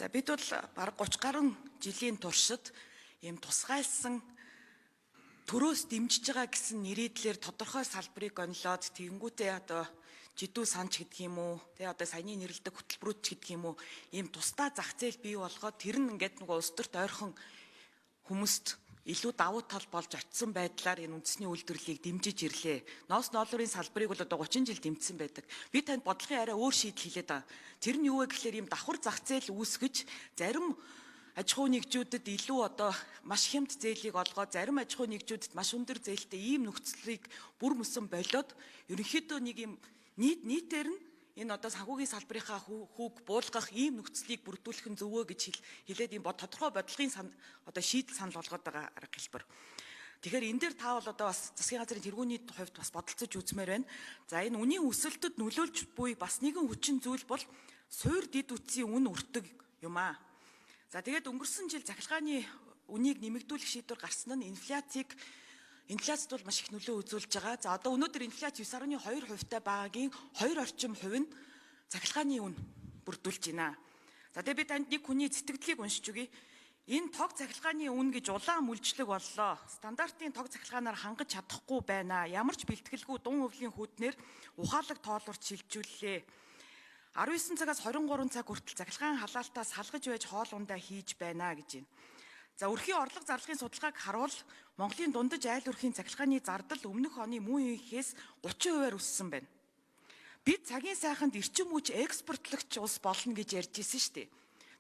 За бид бол бараг 30 гаруй жилийн туршид ийм тусгайлсан төрөөс дэмжиж байгаа гэсэн нэрийдлэр тодорхой салбарыг онилоод тэгэнгүүтээ одоо жидүү санч гэдэг юм уу, тэгээ одоо саяны нэрлэдэг хөтөлбөрүүд ч гэдэг юм уу, ийм тусдаа зах зээл бий болгоод тэр нь ингээд нөгөө улс төрт ойрхон хүмүүст илүү давуу тал болж очисон байдлаар энэ үндэсний үйлдвэрлэлийг дэмжиж ирлээ. Ноос ноолуурын салбарыг бол одоо 30 жил дэмжсэн байдаг. Би танд бодлогын арай өөр шийдэл хэлээд байгаа. Тэр нь юу вэ гэхээр ийм давхар зах зээл үүсгэж зарим аж ахуй нэгжүүдэд илүү одоо маш хямд зээлийг олгоод зарим аж ахуй нэгжүүдэд маш өндөр зээлтэй ийм нөхцөлийг бүр мөсөн болоод ерөнхийдөө нэг ийм нийтээр нь энэ одоо санхүүгийн салбарынхаа хүүг буулгах ийм нөхцөлийг бүрдүүлэх нь зөвөө гэж хэлээд ийм тодорхой бодлогын одоо шийдэл санал болгоод байгаа арга хэлбэр. Тэгэхээр энэ дээр та бол одоо бас засгийн газрын тэргүүний хувьд бас бодолцож үзмээр байна. За энэ үнийн өсөлтөд нөлөөлж буй бас нэгэн хүчин зүйл бол суур дид үтсийн үн өртөг юм аа. За тэгээд өнгөрсөн жил захиргааны үнийг нэмэгдүүлэх шийдвэр гарсан нь инфляцид бол маш их нөлөө үзүүлж байгаа. За одоо өнөөдөр инфляц 9.2% байгаагийн 2 орчим хувь нь захиргааны үн бүрдүүлж байна. За тэгээд би танд нэг хүний зэтгдлийг уншиж өгье. Энэ тог захиргааны үн гэж улаан мүлжлэг боллоо. Стандартын тог захиргаанаар хангаж чадахгүй байна. Ямар ч бэлтгэлгүй дун өвлийн хүүднээр ухаалаг тоолорч шилжүүллээ. 19 цагаас 23 цаг хүртэл захиргаан халаалтаа салгаж байж хоол ундаа хийж байна гэж байна. За өрхийн орлого зарлагын судалгааг харуул Монголын дундаж айл өрхийн захиргааны зардал өмнөх оны мөн үеийнхээс 30%-аар өссөн байна. Бид цагийн сайханд эрчим хүч экспортлогч улс болно гэж ярьж ирсэн шүү дээ.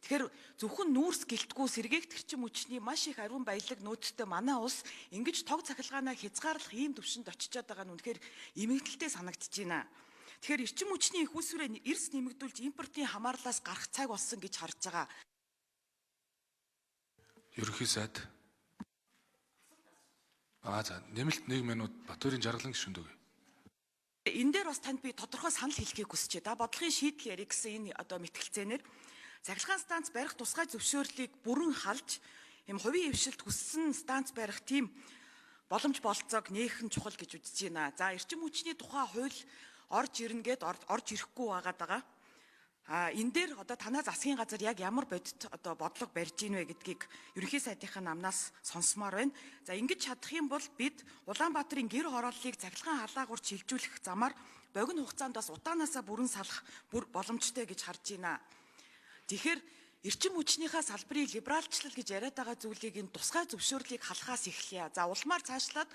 Тэгэхээр зөвхөн нүүрс гэлтгүү сэргээгт эрчим хүчний маш их ариун баялаг нөөцтэй манай улс ингэж тог захиргаанаа хязгаарлах ийм төвшөнд очиод байгаа нь үнэхээр эмэгдэлтэй санагдаж байна. Тэгэхээр эрчим хүчний их усүрээ эрс нэмэгдүүлж импортын хамаарлаас гарах цаг болсон гэж харж байгаа. Ерөнхий сайд. За нэмэлт 1 минут Батбаярын Жаргалан гишүүнд өгье. Энэ дээр бас танд би тодорхой санал хэлхийг хүсэж байна. Бодлогын шийдэл ярих гэсэн энэ одоо мэтгэлцээнээр захиргаан станц барих тусгай зөвшөөрлийг бүрэн халж ийм хувийн хвшилт хүссэн станц барих тийм боломж болцоог нээхэн чухал гэж үзэж байна. За эрчим хүчний тухай хууль орж ирнэ гэд орж ирэхгүй байгаа. Энэ дээр одоо танай засгийн газар яг ямар бодит одоо бодлого барьж ийн вэ гэдгийг ерөнхий сайдынхаа намнаас сонсомоор байна. За ингэж чадах юм бол бид Улаанбаатарын гэр хорооллыг цахилгаан халаагуурч шилжүүлэх замаар богино хугацаанд бас утаанаасаа бүрэн салах боломжтой гэж харж байна. Тэгэхээр эрчим хүчнийхээ салбарыг либералчлал гэж яриад байгаа зүйлийг энэ тусгай зөвшөөрлийг халахаас эхлэе. За улмаар цаашлаад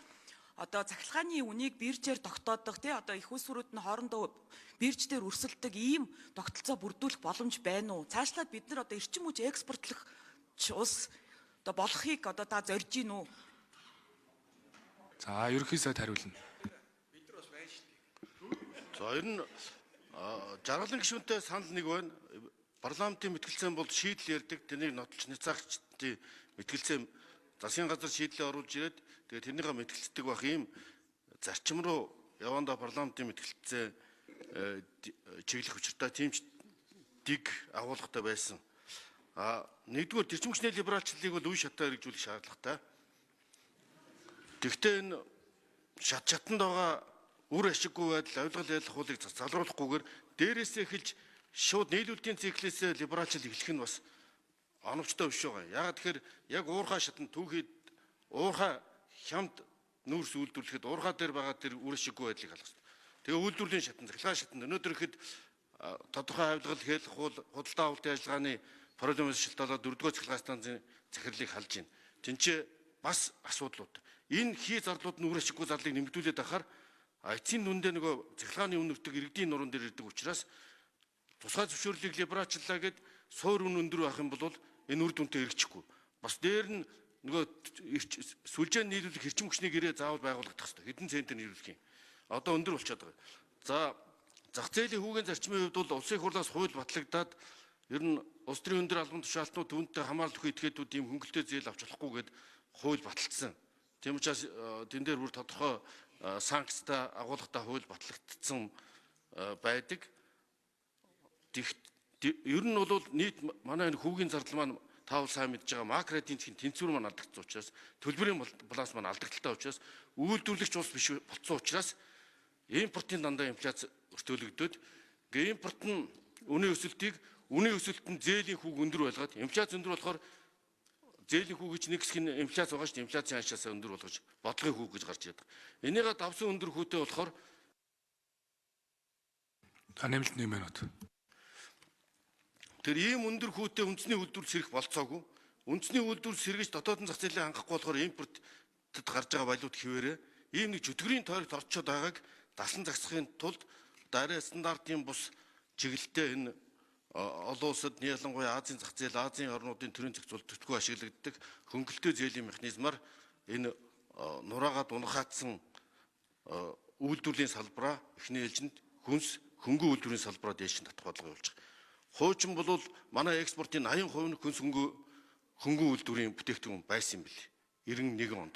одоо захиргааны үнийг биржээр тогтоодох одоо их усүрүүд нь хоорондоо бирждээр өрсөлдөг ийм тогтолцоо бүрдүүлэх боломж байна уу? Цаашлаад бид нар одоо эрчим хүч экспортлох улс одоо болохыг одоо та зорж гин үү? За ерөнхий сайд хариулна. Бид нар бас байна шүү дээ. За ер нь Жаргалан гишүүнтэй санал нэг байна. Парламентын мэтгэлцээн бол шийдэл ярьдаг. Тэнийг нотолч няцаагчдын мэтгэлцээн засгийн газар шийдлээ оруулж ирээд тэгээд тэрнийхээ мэтгэлцдэг байх ийм зарчим руу явандаа парламентын мэтгэлцээ чиглэх учиртай тийм ч дэг агуулгатай байсан. Нэгдүгээр эрчим хүчний либералчлалыг бол үе шатаар хэрэгжүүлэх шаардлагатай. Тэгвэл энэ шатанд байгаа үр ашиггүй байдал авилгал ялах хуулийг залруулахгүйгээр дээрээсээ эхэлж шууд нийлүүлэлтийн циклээс либералчлал эхлэх нь бас оновчтой биш байгаа. Яг тэгэхээр яг уурхай шатанд түүхэд уурхай хямд нүүрс үйлдвэрлэхэд уурхай дээр байгаа тэр үр ашиггүй байдлыг халах хэрэгтэй. Тэгээ үйлдвэрлэлийн шатанд, захиргааны шатанд өнөөдөр ихэд тодорхой авилгал хэлэх худалдаа авалтын ажиллагааны проблемээс шалтгаалаад 4-р захиргааны станцын захирлыг халж байна. Тинчээ бас асуудлууд. Энэ хий зарлууд нь үр ашиггүй зарлыг нэмэгдүүлээд ахаар эцсийн дүндээ нөгөө захиргааны үн нөртөг иргэдийн нуруунд дээр ирдэг учраас тусгай зөвшөөрлийг либералчлаа гэд суур үн өндөр байх юм бол энэ үр дүнтэй хэрэгжихгүй. Бас дээр нь нөгөө сүлжээ нийлүүлэх эрчим хүчний гэрээ заавал байгуулагдах хэрэгтэй. Хэдэн центр нийлүүлэх юм. Одоо өндөр болчиход байгаа. За зах зээлийн хүүгийн зарчмын хувьд бол улсын хурлаас хууль батлагдаад ер нь улс төрийн өндөр албан тушаалтнууд түүнтэй хамаарлахгүй этгээдүүд ийм хөнгөлөлтөө зээл авч болохгүй гэд хууль батлагдсан. Тийм учраас тэн дээр бүр тодорхой санкцтай агуулгатай хууль батлагдсан байдаг. Ер нь бол нийт манай энэ хүүгийн зардал маань таавал сайн мэдж байгаа макро эдийн засгийн тэнцвэр маань алдагдсан учраас төлбөрийн баланс маань алдагдaltaй учраас үйлдвэрлэгч улс биш болцсон учраас импортын дандаа инфляц өртөөлөгдөд импорт нь үнийн өсөлтийг үнийн өсөлтөнд зээлийн хүүг өндөр байлгаад инфляц өндөр болохоор зээлийн хүүг гэж нэг хэсэг нь инфляц байгаа шүү дээ. Инфляцийн ханшаасаа өндөр болгож бодлогын хүүг гэж гарч ирдэг. Энийгээ давсан өндөр хүүтэй болохоор Нэмэлт 1 минут. тэр ийм өндөр хүүтэй үндэсний үйлдвэрлэл сэрэх болцоогүй. Үндэсний үйлдвэрлэл сэргэж дотоодын зах зээлийг хангахгүй болохоор импортэд гарч байгаа валют хിവэрэ ийм нэг чөтгөрийн тойрогт орчод байгааг даслан зогсохын тулд дараа стандартын бус чиглэлтэй энэ олон улсад ялангуяа Азийн зах зээл, Азийн орнуудын төрийн зохицуул төтгөө ашиглагддаг хөнгөлөлтөө зээлийн механизмаар энэ нураагаад унахаадсан үйлдвэрлэлийн салбараа эхний ээлжинд хүнс хөнгөн үйлдвэрийн салбараа дээш нь татах бодлого явуулж байгаа. Хуучин бол манай экспортын 80% нь хүнс хөнгөн үйлдвэрийн бүтээгдэхүүн байсан юм бэл. 91 онд.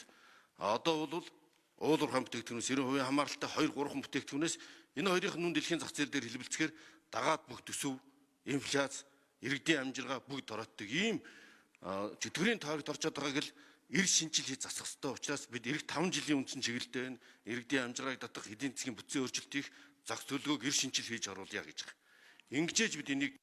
Одоо бол уул уурхай бүтээгдэхүүнээс 90% хамааралтай 2-3 бүтээгдэхүүнээс энэ хоёрын нүн дэлхийн зах зээл дээр хэлбэлцэхээр дагаад бүх төсөв, инфляц, иргэдийн амжиргаа бүгд орооддаг ийм чөтгөрийн тойрогт орчод байгааг л эр шинжил хийж засах ёстой. Учраас бид эх 5 жилийн үндсэн чиглэлдээ байна. Иргэдийн амжиргааг татах, эдийн засгийн бүтцийн өөрчлөлтийг зохицуулгыг эр шинжил хийж оруулъя гэж байгаа. Ингэжээж бид энийг